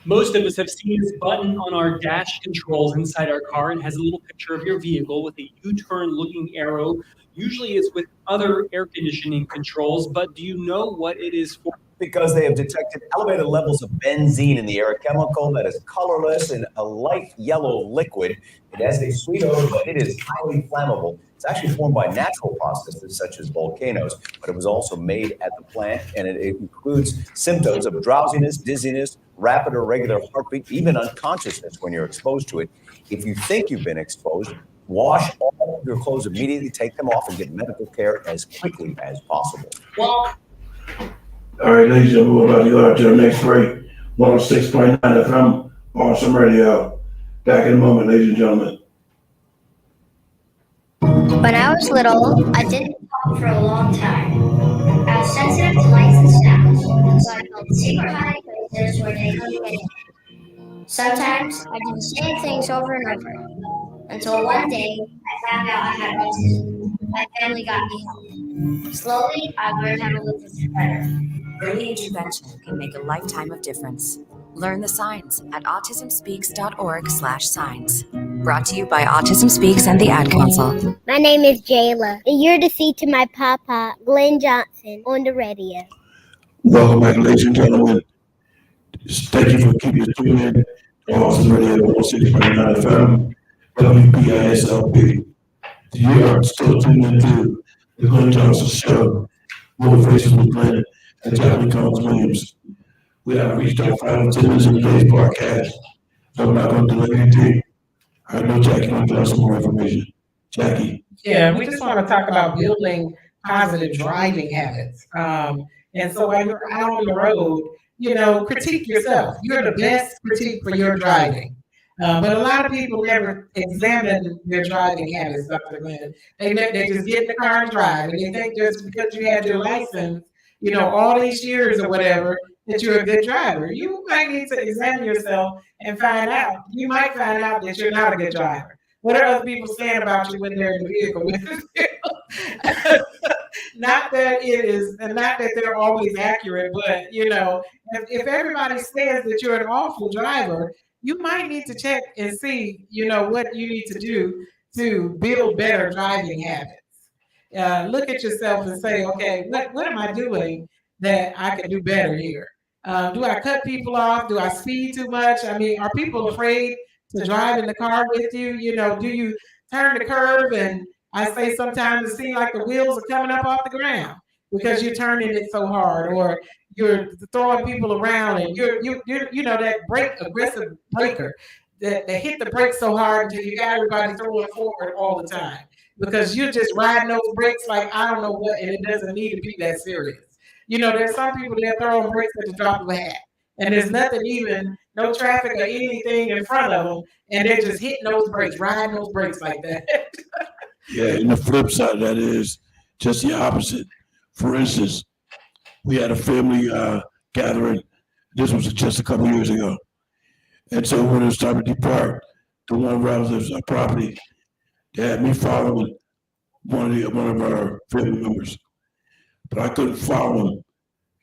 Most of us have seen this button on our dash controls inside our car. It has a little picture of your vehicle with a U-turn looking arrow. Usually it's with other air conditioning controls, but do you know what it is for? Because they have detected elevated levels of benzene in the air, a chemical that is colorless and a light yellow liquid. It has a sweet odor, but it is highly flammable. It's actually formed by natural processes such as volcanoes, but it was also made at the plant, and it includes symptoms of drowsiness, dizziness, rapid or regular heartbeat, even unconsciousness when you're exposed to it. If you think you've been exposed, wash all of your clothes immediately, take them off, and get medical care as quickly as possible. All right, ladies and gentlemen, we're about to go out to the next break. 106.9 FM, Awesome Radio. Back in a moment, ladies and gentlemen. When I was little, I didn't talk for a long time. I was sensitive to lights and sounds, so I felt secret hiding places where they couldn't get in. Sometimes I did the same things over and over, until one day I found out I had autism. My family got me help. Slowly, I learned how to live with it better. Early intervention can make a lifetime of difference. Learn the signs at autismspeaks.org/signs. Brought to you by Autism Speaks and the Ad Council. My name is Jayla, and you're to see to my papa, Glenn Johnson, on the radio. Welcome back, ladies and gentlemen. Thank you for keeping tuning in to Awesome Radio 106.9 FM, WPISLP. You are still tuned into the Glenn Johnson Show, Motivations with Glenn and Jacqueline Williams. We have reached our final 10 minutes of today's podcast, so I'm not going to delay anything. I know Jackie wants to have some more information. Jackie. Yeah, we just want to talk about building positive driving habits. And so while you're out on the road, critique yourself. You're the best critique for your driving. But a lot of people never examine their driving habits, Dr. Glenn. They just get in the car and drive, and they think just because you had your license, all these years or whatever, that you're a good driver. You might need to examine yourself and find out. You might find out that you're not a good driver. What are other people saying about you when they're in the vehicle with you? Not that they're always accurate, but if everybody says that you're an awful driver, you might need to check and see, what you need to do to build better driving habits. Look at yourself and say, okay, what am I doing that I can do better here? Do I cut people off? Do I speed too much? I mean, are people afraid to drive in the car with you? Do you turn the curve? And I say sometimes it seems like the wheels are coming up off the ground because you're turning it so hard, or you're throwing people around, and you're that aggressive braker that hit the brakes so hard until you got everybody throwing forward all the time because you're just riding those brakes like I don't know what, and it doesn't need to be that serious. There's some people that are throwing brakes at the drop of a hat, and there's nothing, even no traffic or anything in front of them, and they're just hitting those brakes, riding those brakes like that. Yeah, and the flip side of that is just the opposite. For instance, we had a family gathering. This was just a couple years ago. And so when it was time to depart to one of our relatives' property, they had me following one of our family members. But I couldn't follow him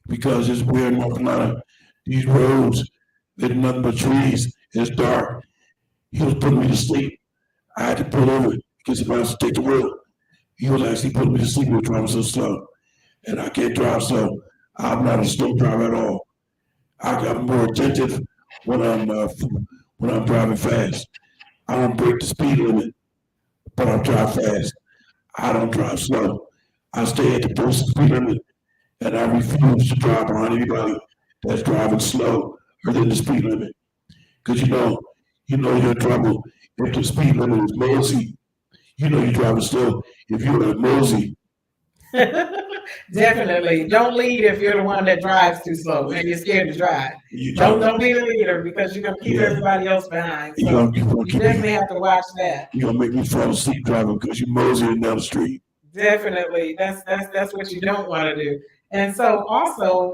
because it's weird in North Carolina. These roads, there's nothing but trees. It's dark. He was putting me to sleep. I had to pull over because if I was to take the wheel, he was actually putting me to sleep. We were driving so slow. And I can't drive slow. I'm not a slow driver at all. I'm more attentive when I'm driving fast. I don't break the speed limit, but I drive fast. I don't drive slow. I stay at the posted speed limit, and I refuse to drive behind anybody that's driving slow or than the speed limit. Because you're in trouble if the speed limit is low. you know you're driving slow. If you're a nosy, Definitely. Don't lead if you're the one that drives too slow and you're scared to drive. Don't be the leader because you're gonna keep everybody else behind. So you definitely have to watch that. you're gonna make me fall asleep driving because you're moseying down the street. Definitely. That's what you don't want to do. And so also,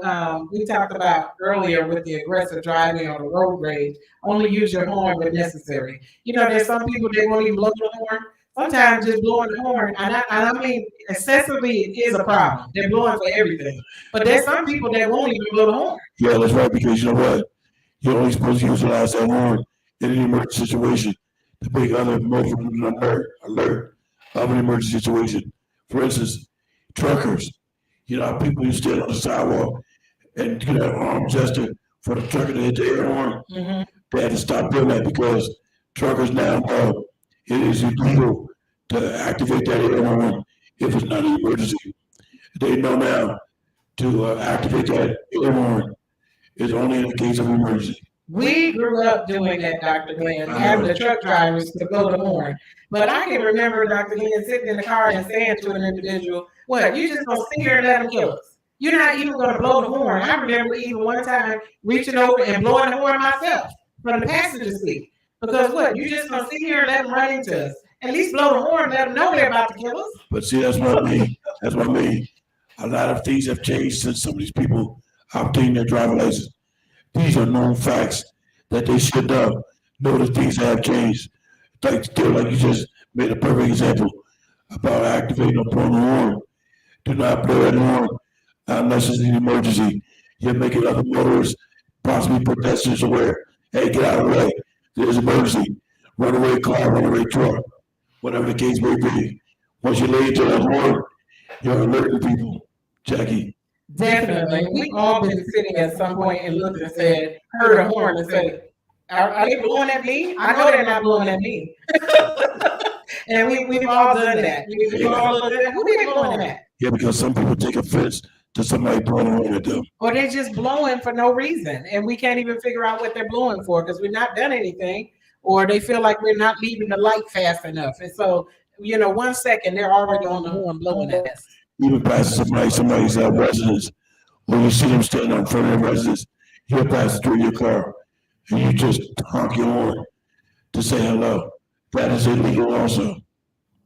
we talked about earlier with the aggressive driving on the road rage, only use your horn when necessary. You know, there's some people that won't even blow the horn. Sometimes just blowing the horn, and I mean, excessively is a problem. They're blowing for everything. But there's some people that won't even blow the horn. Yeah, that's right, because you know what? You're only supposed to utilize that horn in an emergency situation to make other motorists alert of an emergency situation. For instance, truckers. You know, how people who stand on the sidewalk and do that arm gesture for the trucker to hit the air horn. Mm-hmm. They had to stop doing that because truckers now know it is illegal to activate that air horn if it's not an emergency. They know now to activate that air horn is only in the case of emergency. We grew up doing that, Dr. Glenn, having the truck drivers to blow the horn. But I can remember Dr. Glenn sitting in the car and saying to an individual, "What, you just gonna sit here and let them kill us? You're not even gonna blow the horn." I remember even one time reaching over and blowing the horn myself from the passenger seat. Because what, you just gonna sit here and let them run into us? At least blow the horn, let them know they're about to kill us. But see, that's what I mean. That's what I mean. A lot of things have changed since some of these people obtained their driver's license. These are known facts that they should know that things have changed. Like you just made a perfect example about activating or blowing the horn. Do not blow that horn unless it's an emergency. You're making other motorists, possibly pedestrians, aware. Hey, get out of the way. There's an emergency. Runaway car, runaway truck, whatever the case may be. Once you lay into that horn, you're alerting people. Jackie. Definitely. We've all been sitting at some point and looked and said, heard a horn and said, are they blowing at me? I know they're not blowing at me. And we've all done that. We've all looked at who they blowing at? Yeah, because some people take offense to somebody blowing a horn at them. Or they're just blowing for no reason. And we can't even figure out what they're blowing for because we've not done anything. Or they feel like we're not leaving the light fast enough. And so, 1 second, they're already on the horn blowing at us. Even passing somebody's residence, or you see them standing in front of their residence, you're passing through your car, and you just honk your horn to say hello. That is illegal also.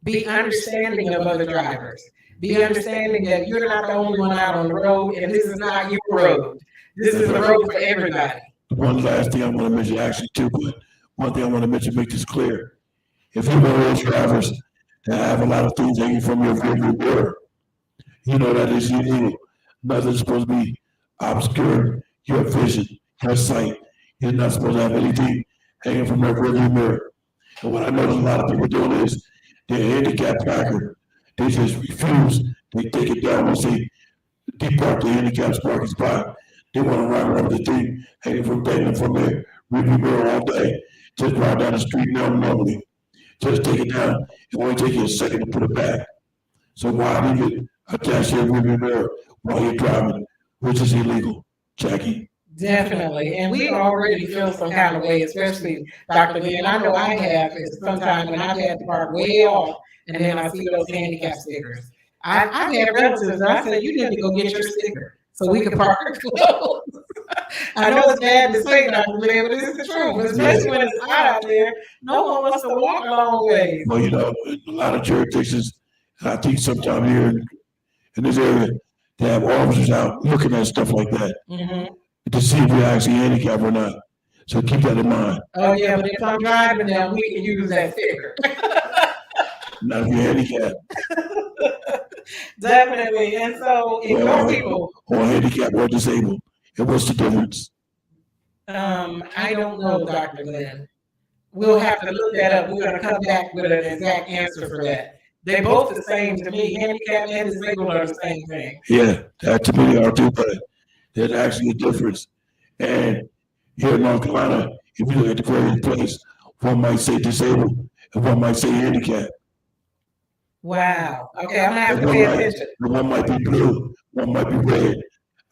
Be understanding of other drivers. Be understanding that you're not the only one out on the road, and this is not your road. This is the road for everybody. One last thing I want to mention, actually, too, but one thing I want to mention, make this clear. If you're one of those drivers that have a lot of things hanging from your rearview mirror, you know that is illegal. Nothing's supposed to be obscuring your vision, your sight. You're not supposed to have anything hanging from your rearview mirror. And what I notice a lot of people doing is they're handicapped placard. They just refuse. They take it down once they depart the handicapped parking spot. They want to run around the thing hanging from their rearview mirror all day. Just ride down the street normally. Just take it down. It won't take you a second to put it back. So why leave it attached to your rearview mirror while you're driving, which is illegal? Jackie? Definitely. And we already feel some kind of way, especially Dr. Glenn. I know I have sometimes when I've had to park way off and then I see those handicap stickers. I've had relatives and I said, you need to go get your sticker so we can park close. I know it's bad to say, Dr. Glenn, but it's the truth. Especially when it's hot out there, no one wants to walk a long way. Well, in a lot of jurisdictions, and I think sometime here in this area, they have officers out looking at stuff like that to see if you're actually handicapped or not. So keep that in mind. Oh, yeah, but if I'm driving now, we can use that sticker. Not if you're handicapped. Definitely. And so, if more people. Or handicapped or disabled. And what's the difference? I don't know, Dr. Glenn. We'll have to look that up. We're going to come back with an exact answer for that. They're both the same to me. Handicapped and disabled are the same thing. Yeah, that to me they are too, but there's actually a difference. And here in North Carolina, if you look at the various place, one might say disabled and one might say handicapped. Wow. Okay, I'm gonna have to pay attention. One might be blue, one might be red.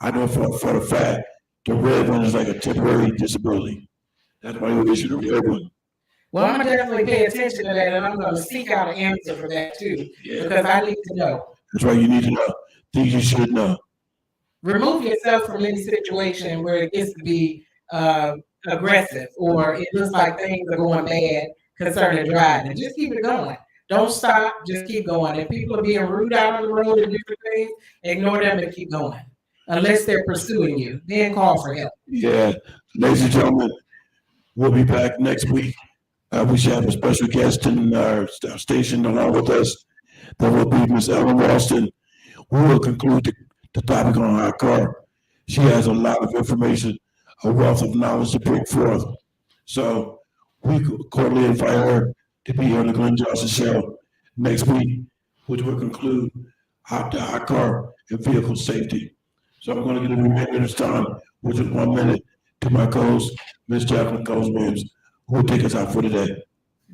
I know for the fact the red one is like a temporary disability. That's why you issue the red one. Well, I'm gonna definitely pay attention to that, and I'm gonna seek out an answer for that too, because I need to know. That's why you need to know things you should know. Remove yourself from any situation where it gets to be aggressive or it looks like things are going bad concerning driving. Just keep it going. Don't stop. Just keep going. If people are being rude out on the road and different things, ignore them and keep going. Unless they're pursuing you, then call for help. Yeah, ladies and gentlemen, we'll be back next week. We should have a special guest in our station along with us. That will be Miss Ellen Ralston. We will conclude the topic on our car. She has a lot of information, a wealth of knowledge to bring forth. So we cordially invite her to be on the Glenn Johnson Show next week, which will conclude our car and vehicle safety. So I'm going to give a remainder of this time, which is 1 minute, to my co-host, Ms. Jacqueline Williams, who will take us out for today.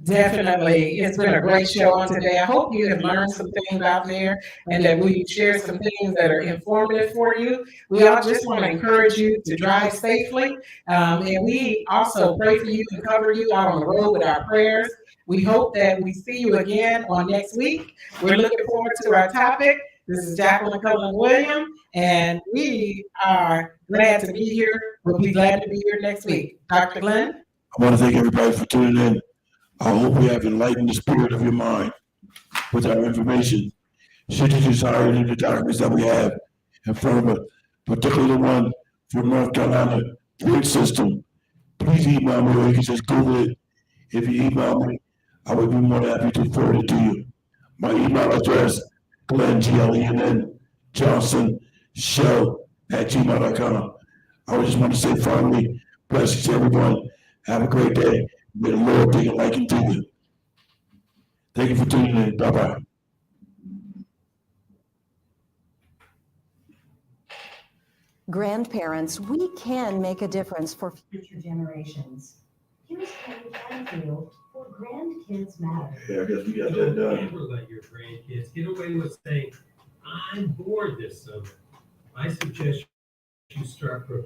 Definitely. It's been a great show on today. I hope you have learned some things out there and that we share some things that are informative for you. We all just want to encourage you to drive safely. And we also pray for you and cover you out on the road with our prayers. We hope that we see you again on next week. We're looking forward to our topic. This is Jacqueline Williams, and we are glad to be here. We'll be glad to be here next week. Dr. Glenn? I want to thank everybody for tuning in. I hope we have enlightened the spirit of your mind with our information. Should you desire any of the documents that we have in front of us, particularly the one for North Carolina point system, please email me or you can just Google it. If you email me, I would be more than happy to forward it to you. My email address, Glenn, Glenn, Johnson, show@gmail.com. I would just want to say finally, blessings to everyone. Have a great day. May the Lord take a liking to you. Thank you for tuning in. Bye-bye. Grandparents, we can make a difference for future generations. Here's how you can feel for Grandkids Matter. Yeah, I guess we got that done. Never let your grandkids get away with saying, I'm bored this summer. I suggest you start